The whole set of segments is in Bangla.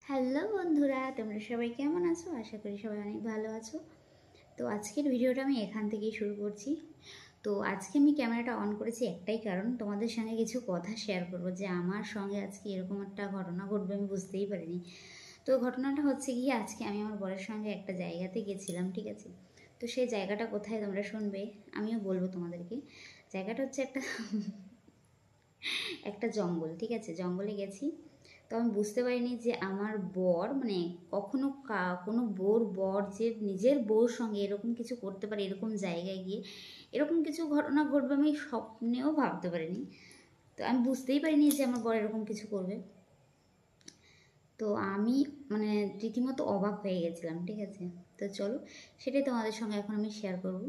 হ্যালো বন্ধুরা, তোমরা সবাই কেমন আছো? আশা করি সবাই অনেক ভালো আছো। তো আজকের ভিডিওটা আমি এখান থেকেই শুরু করছি। তো আজকে আমি ক্যামেরাটা অন করেছি একটাই কারণ, তোমাদের সঙ্গে কিছু কথা শেয়ার করবো যে আমার সঙ্গে আজকে এরকম একটা ঘটনা ঘটবে আমি বুঝতেই পারিনি। তো ঘটনাটা হচ্ছে গিয়ে, আজকে আমি আমার বরের সঙ্গে একটা জায়গাতে গেছিলাম, ঠিক আছে? তো সেই জায়গাটা কোথায় তোমরা শুনবে, আমিও বলবো তোমাদেরকে। জায়গাটা হচ্ছে একটা জঙ্গল, ঠিক আছে? জঙ্গলে গেছি। তো আমি বুঝতে পারিনি যে আমার বর মানে কখনো কোনো বর যে নিজের বউর সঙ্গে এরকম কিছু করতে পারে, এরকম জায়গায় গিয়ে এরকম কিছু ঘটনা ঘটবে আমি স্বপ্নেও ভাবতে পারিনি। তো আমি বুঝতেই পারিনি যে আমার বর এরকম কিছু করবে। তো আমি মানে রীতিমতো অবাক হয়ে গেছিলাম, ঠিক আছে? তো চলো, সেটাই তোমাদের সঙ্গে এখন আমি শেয়ার করব।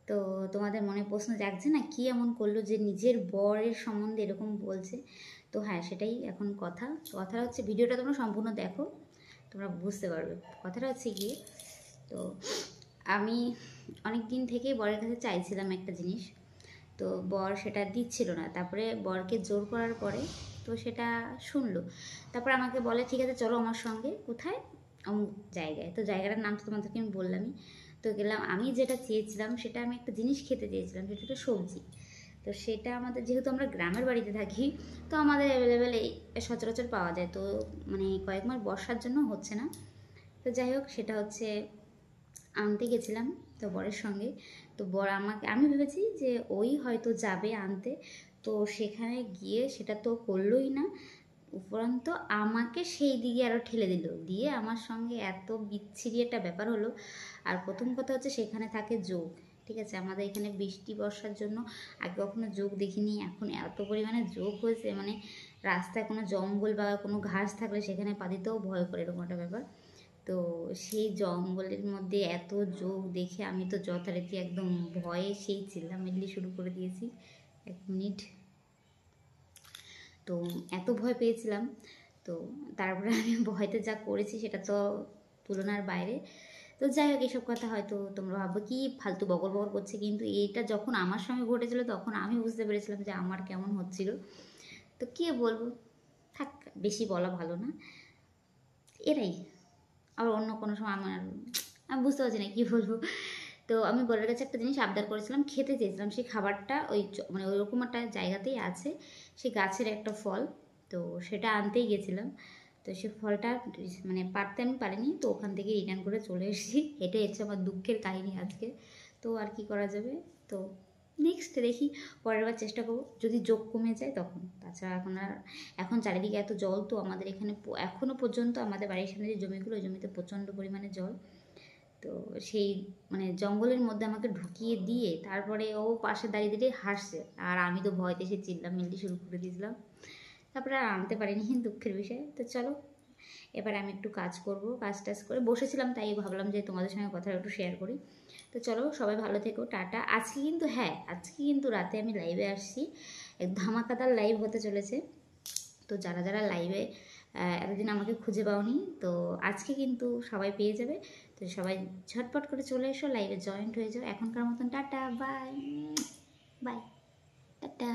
তো তোমাদের মনে প্রশ্ন জাগছে না, কি এমন করলো যে নিজের বরের সম্বন্ধে এরকম বলছে? তো হ্যাঁ, সেটাই এখন কথাটা হচ্ছে, ভিডিওটা তোমরা সম্পূর্ণ দেখো, তোমরা বুঝতে পারবে। কথাটা হচ্ছে কি, তো আমি অনেক দিন থেকেই বরের কাছে চাইছিলাম একটা জিনিস। তো বর সেটা দিচ্ছিল না, তারপরে বরকে জোর করার পরে তো সেটা শুনলো। তারপর আমাকে বলে, ঠিক আছে চলো আমার সঙ্গে, কোথায়, অমুক জায়গায়। তো জায়গাটার নাম তো তোমাদেরকে আমি বললামই। তো গেলাম, আমি যেটা চেয়েছিলাম সেটা, আমি একটা জিনিস খেতে চেয়েছিলাম, সেটা একটা সবজি। তো সেটা আমাদের, যেহেতু আমরা গ্রামের বাড়িতে থাকি, তো আমাদের অ্যাভেলেবেল এই সচরাচর পাওয়া যায়। তো মানে কয়েক মাস বর্ষার জন্য হচ্ছে না। তো যাই হোক, সেটা হচ্ছে আনতে গেছিলাম তো বরের সঙ্গে। তো বর আমাকে, আমি ভেবেছি যে ওই হয়তো যাবে আনতে। তো সেখানে গিয়ে সেটা তো করলোই না, উপরন্ত আমাকে সেই দিকে আরও ঠেলে দিল, দিয়ে আমার সঙ্গে এত বিচ্ছিরি একটা ব্যাপার হলো। আর প্রথম কথা হচ্ছে, সেখানে থাকে যোগ, ঠিক আছে? আমাদের এখানে বৃষ্টি বর্ষার জন্য আগে কখনো যোগ দেখিনি, এখন এত পরিমাণে যোগ হয়েছে, মানে রাস্তায় কোনো জঙ্গল বা কোনো ঘাস থাকলে সেখানে পা দিতেও ভয় করে, এরকম একটা ব্যাপার। তো সেই জঙ্গলের মধ্যে এত যোগ দেখে আমি তো যথারীতি একদম ভয়ে সেই চিল্লামিল্লি শুরু করে দিয়েছি। 1 মিনিট। তো এত ভয় পেয়েছিলাম। তো তারপরে আমি ভয়তে যা করেছি সেটা তো তুলনার বাইরে। তো যাই হোক, এসব কথা হয়তো তোমরা ভাবো কি ফালতু বকর বকর করছে, কিন্তু এইটা যখন আমার সঙ্গে ঘটেছিল তখন আমি বুঝতে পেরেছিলাম যে আমার কেমন হচ্ছিল। তো কী বলবো, থাক, বেশি বলা ভালো না। এরাই, আর অন্য কোনো সময় আমি বুঝতে পারছি না কী বলবো। তো আমি বরের কাছে একটা জিনিস আবদার করেছিলাম, খেতে চেয়েছিলাম, সেই খাবারটা ওই মানে ওইরকম একটা জায়গাতেই আছে, সেই গাছের একটা ফল। তো সেটা আনতেই গেছিলাম। তো সে ফলটা মানে পারতে আমি পারিনি, তো ওখান থেকে রিটার্ন করে চলে এসেছি। এটাই হচ্ছে আমার দুঃখের কাহিনী আজকে। তো আর কি করা যাবে। তো নেক্সট দেখি, পরের বার চেষ্টা করবো, যদি যোগ কমে যায় তখন। তাছাড়া এখন চারিদিকে এত জল, তো আমাদের এখানে এখনও পর্যন্ত আমাদের বাড়ির সামনে যে জমিগুলো, ওই জমিতে প্রচণ্ড পরিমাণে জল। তো সেই মানে জঙ্গলের মধ্যে আমাকে ঢুকিয়ে দিয়ে তারপরে ও পাশে দাঁড়িয়ে দাঁড়িয়ে হাসছে, আর আমি তো ভয়তে সে চিল্লামিল্লি শুরু করে দিয়েছিলাম। তারপরে আর আনতে পারিনি, দুঃখের বিষয়। তো চলো, এবার আমি একটু কাজ করব, কাজ টাজ করে বসেছিলাম, তাই ভাবলাম যে তোমাদের সঙ্গে কথা একটু শেয়ার করি। তো চলো, সবাই ভালো থেকো, টাটা। আজকে কিন্তু, হ্যাঁ, আজকে কিন্তু রাতে আমি লাইভে আসছি, এক ধামাকাদার লাইভ হতে চলেছে। তো যারা যারা লাইভে এতদিন আমাকে খুঁজে পাওনি, তো আজকে কিন্তু সবাই পেয়ে যাবে। তো সবাই ঝটপট করে চলে এসো, লাইভে জয়েন্ট হয়ে যাও। এখনকার মতন টাটা, বাই বাই, টাটা।